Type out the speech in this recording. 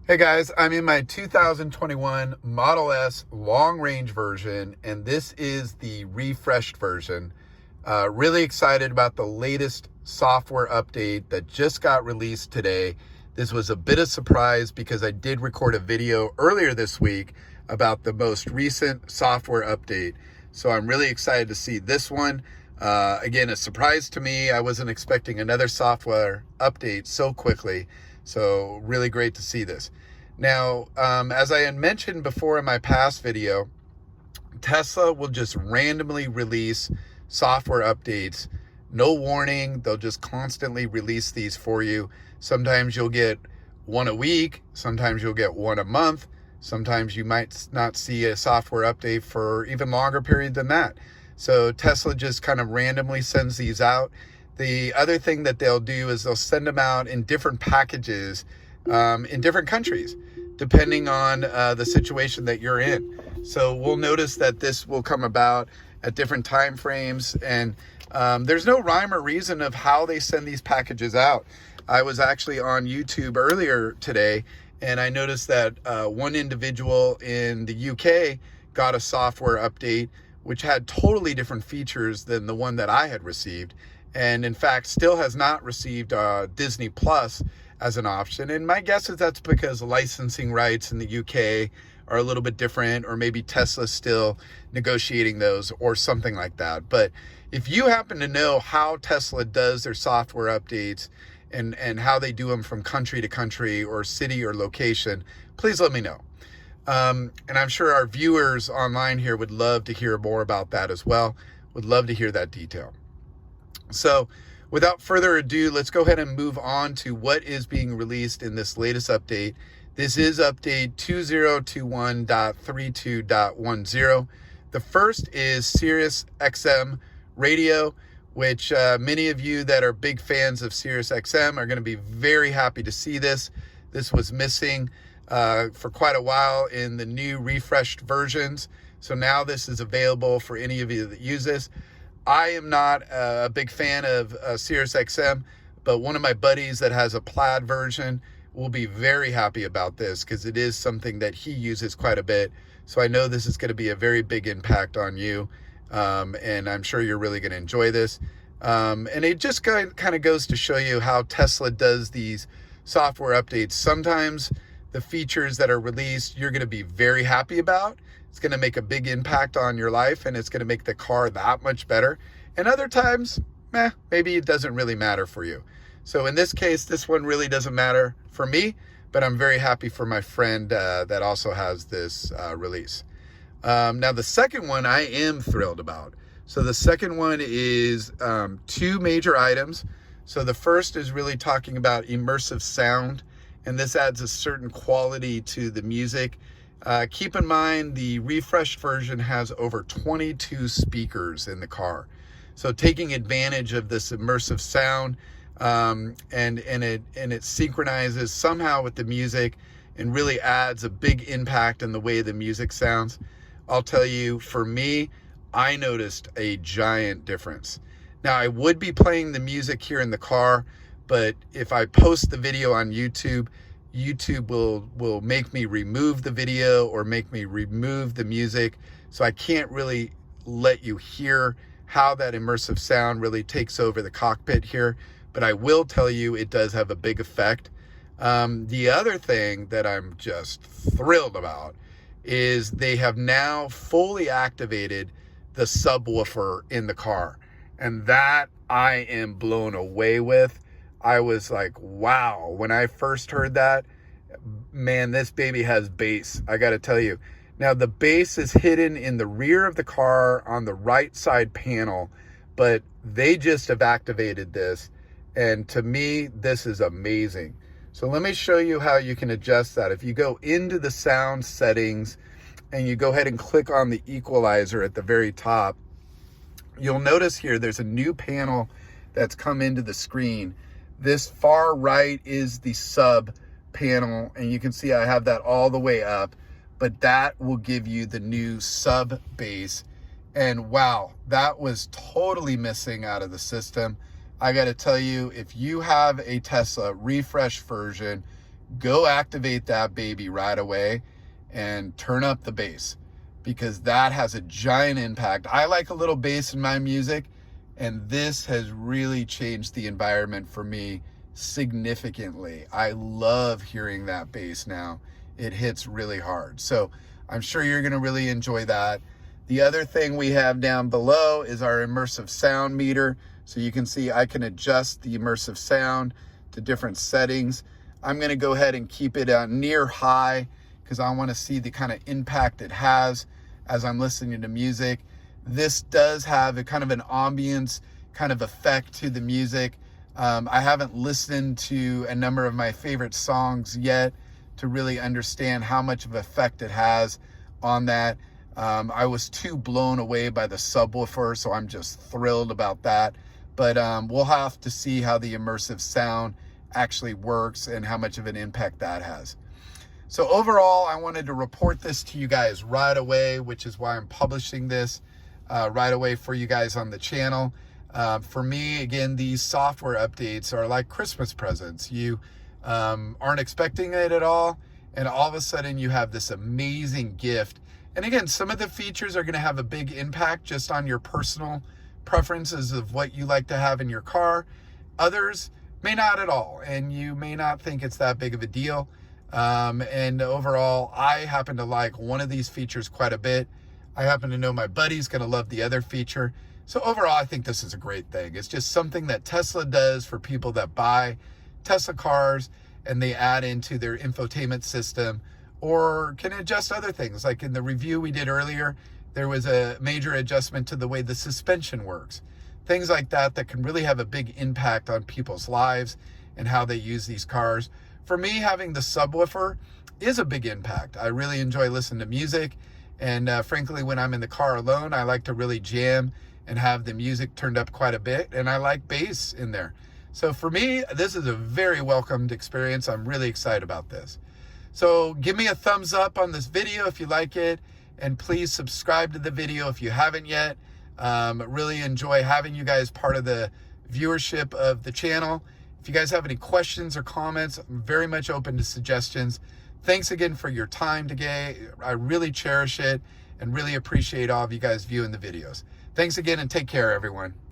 Hey guys, I'm in my 2021 Model S long range version, and this is the refreshed version. Really excited about the latest software update that just got released today. This was a bit of surprise because I did record a video earlier this week about the most recent software update. So I'm really excited to see this one. Again, a surprise to me. I wasn't expecting another software update so quickly. So really great to see this. Now, as I had mentioned before in my past video, Tesla will just randomly release software updates. No warning. They'll just constantly release these for you. Sometimes you'll get one a week. Sometimes you'll get one a month. Sometimes you might not see a software update for even longer period than that. So Tesla just kind of randomly sends these out. The other thing that they'll do is they'll send them out in different packages in different countries, depending on the situation that you're in. So we'll notice that this will come about at different time frames, and there's no rhyme or reason of how they send these packages out. I was actually on YouTube earlier today, and I noticed that one individual in the UK got a software update which had totally different features than the one that I had received, and in fact still has not received Disney Plus as an option. And my guess is that's because licensing rights in the UK are a little bit different, or maybe Tesla's still negotiating those or something like that. But if you happen to know how Tesla does their software updates and how they do them from country to country or city or location, please let me know. And I'm sure our viewers online here would love to hear more about that as well. Would love to hear that detail. So without further ado, let's go ahead and move on to what is being released in this latest update. This is update 2021.32.10. The first is Sirius XM radio, which many of you that are big fans of Sirius XM are going to be very happy to see this. This was missing for quite a while in the new refreshed versions. So now this is available for any of you that use this. I am not a big fan of SiriusXM, but one of my buddies that has a plaid version will be very happy about this because it is something that he uses quite a bit. So I know this is going to be a very big impact on you, and I'm sure you're really going to enjoy this. And it just kind of goes to show you how Tesla does these software updates. Sometimes the features that are released, you're going to be very happy about. It's going to make a big impact on your life, and it's going to make the car that much better. And other times, maybe it doesn't really matter for you. So in this case, this one really doesn't matter for me, but I'm very happy for my friend that also has this release. Now, the second one I am thrilled about. So the second one is two major items. So the first is really talking about immersive sound, and this adds a certain quality to the music. Keep in mind, the refreshed version has over 22 speakers in the car. So taking advantage of this immersive sound, and it synchronizes somehow with the music and really adds a big impact in the way the music sounds. I'll tell you, for me, I noticed a giant difference. Now, I would be playing the music here in the car, but if I post the video on YouTube, YouTube will make me remove the video or make me remove the music. So I can't really let you hear how that immersive sound really takes over the cockpit here. But I will tell you it does have a big effect. The other thing that I'm just thrilled about is they have now fully activated the subwoofer in the car. And that I am blown away with. I was like, wow, when I first heard that, man, this baby has bass, I got to tell you. Now, the bass is hidden in the rear of the car on the right side panel, but they just have activated this. And to me, this is amazing. So let me show you how you can adjust that. If you go into the sound settings and you go ahead and click on the equalizer at the very top, you'll notice here there's a new panel that's come into the screen. This far right is the sub panel, and you can see I have that all the way up, but that will give you the new sub bass. And wow, that was totally missing out of the system. I got to tell you, if you have a Tesla refresh version, go activate that baby right away and turn up the bass, because that has a giant impact. I like a little bass in my music, and this has really changed the environment for me significantly. I love hearing that bass now. It hits really hard. So I'm sure you're going to really enjoy that. The other thing we have down below is our immersive sound meter. So you can see I can adjust the immersive sound to different settings. I'm going to go ahead and keep it near high because I want to see the kind of impact it has as I'm listening to music. This does have a kind of an ambience kind of effect to the music. I haven't listened to a number of my favorite songs yet to really understand how much of effect it has on that. I was too blown away by the subwoofer, so I'm just thrilled about that. But we'll have to see how the immersive sound actually works and how much of an impact that has. So overall, I wanted to report this to you guys right away, which is why I'm publishing this right away for you guys on the channel. For me, again, these software updates are like Christmas presents. You aren't expecting it at all, and all of a sudden you have this amazing gift. And again, some of the features are going to have a big impact just on your personal preferences of what you like to have in your car. Others may not at all, and you may not think it's that big of a deal. And overall, I happen to like one of these features quite a bit. I happen to know my buddy's going to love the other feature. So overall, I think this is a great thing. It's just something that Tesla does for people that buy Tesla cars and they add into their infotainment system, or can adjust other things. Like in the review we did earlier, there was a major adjustment to the way the suspension works. Things like that that can really have a big impact on people's lives and how they use these cars. For me, having the subwoofer is a big impact. I really enjoy listening to music. And frankly, when I'm in the car alone, I like to really jam and have the music turned up quite a bit. And I like bass in there. So for me, this is a very welcomed experience. I'm really excited about this. So give me a thumbs up on this video if you like it. And please subscribe to the video if you haven't yet. Really enjoy having you guys part of the viewership of the channel. If you guys have any questions or comments, I'm very much open to suggestions. Thanks again for your time today. I really cherish it and really appreciate all of you guys viewing the videos. Thanks again and take care, everyone.